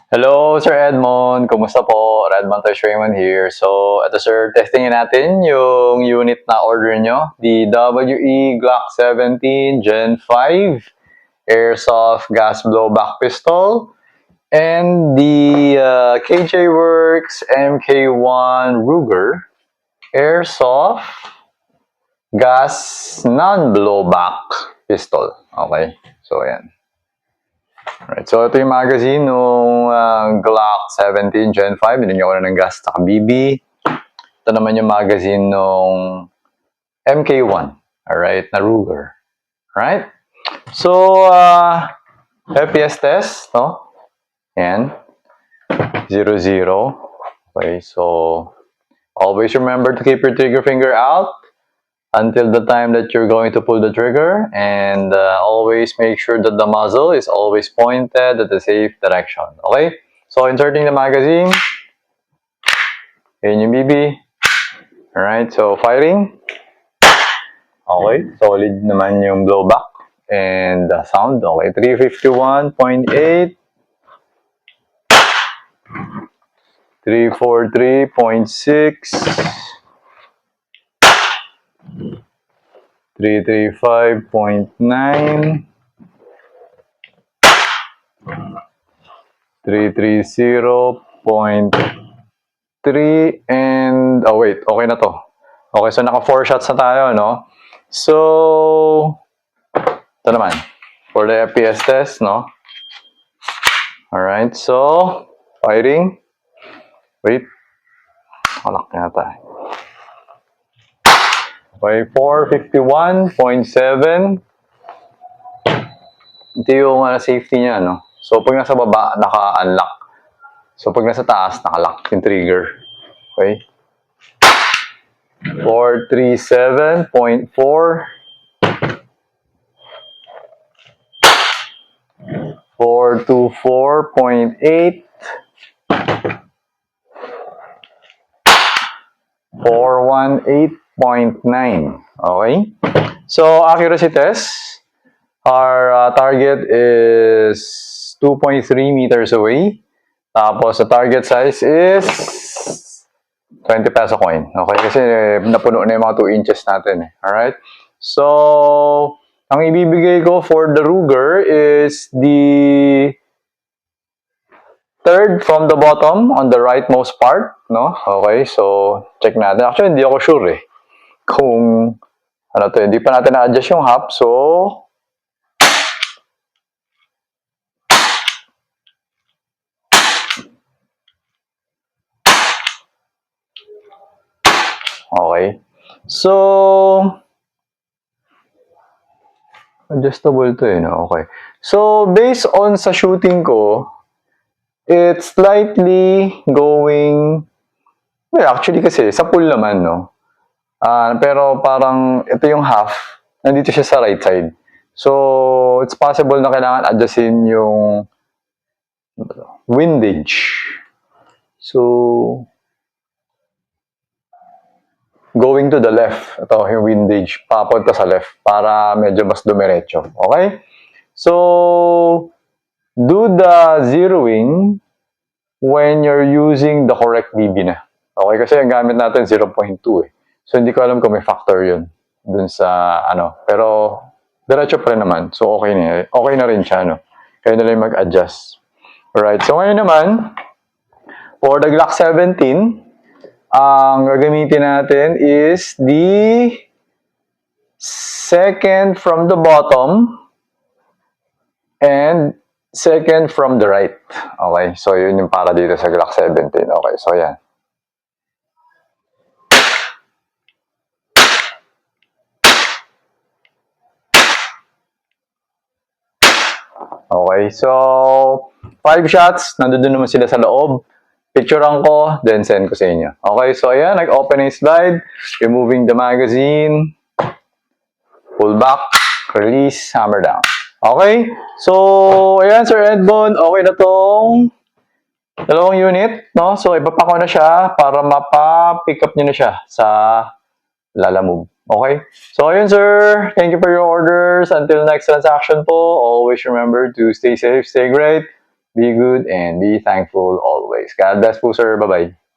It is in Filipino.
Hello, Sir Edmond. Kumusta po? Redmond Toys Raymond here. So, ito sir, testingin natin yung unit na order nyo. The WE Glock 17 Gen 5 Airsoft Gas Blowback Pistol and the KJ Works MK1 Ruger Airsoft Gas Non-Blowback Pistol. Okay, so ayan. Right. So, ito yung magazine nung Glock 17 Gen 5. Binigyan ko na ng gas at BB. Ito naman yung magazine nung MK1. Alright, na Ruger. Alright? So, FPS test, no? Yan. 0-0. Okay, so, always remember to keep your trigger finger out until the time that you're going to pull the trigger, and always make sure that the muzzle is always pointed at the safe direction. Okay? So, inserting the magazine. Yun yung BB. Alright, so firing. Okay, solid naman yung blowback and the sound. Okay, 351.8. 343.6. 335.9, 330.3, and wait, okay na to. Okay, so naka 4 shots na tayo, no? So, ito naman, for the FPS test, no? Alright, so, firing. Wait, kalak yata. Okay, 451.7. Ito yung safety niya, no? So, pag nasa baba, naka-unlock. So, pag nasa taas, naka-lock yung trigger. Okay? 437.4. 424.8. 418.9. Okay? So, accuracy test. Our target is 2.3 meters away. Tapos, the target size is 20 peso coin. Okay? Kasi napuno na yung mga 2 inches natin. Alright? So, ang ibibigay ko for the Ruger is the third from the bottom on the rightmost part. No? Okay? So, check natin. Actually, hindi ako sure eh. Kung ano to, hindi pa natin na-adjust yung hub. So, okay. So, adjustable to eh, no? Okay. So, based on sa shooting ko, it's slightly going, well, actually kasi, sa pool naman, no? Pero parang, ito yung half, nandito siya sa right side. So, it's possible na kailangan adjustin yung windage. So, going to the left. Ito, yung windage. Papunta sa left para medyo mas dumiretso. Okay? So, do the zeroing when you're using the correct BB na. Okay? Kasi ang gamit natin 0.2 eh. So, hindi ko alam kung may factor yun dun sa ano. Pero, diretso pa rin naman. So, okay na. Okay na rin siya, no? Kaya na lang mag-adjust. Alright. So, ngayon naman, for the Glock 17, ang gagamitin natin is the second from the bottom and second from the right. Okay, so yun yung para dito sa Glock 17. Okay, so yan. Okay, so 5 shots, nandun naman sila sa loob. Picturean ko, then send ko sa inyo. Okay, so ayan, nag-open yung slide, removing the magazine, pull back, release, hammer down. Okay, so ayan, Sir Edmond, okay na tong dalawang unit, no? So ipapako na siya para mapa-pick up nyo na siya sa Lalamove. Okay, so ayun sir, thank you for your orders. Until next transaction po, always remember to stay safe, stay great. be good, and be thankful always. God bless po, sir. Bye-bye.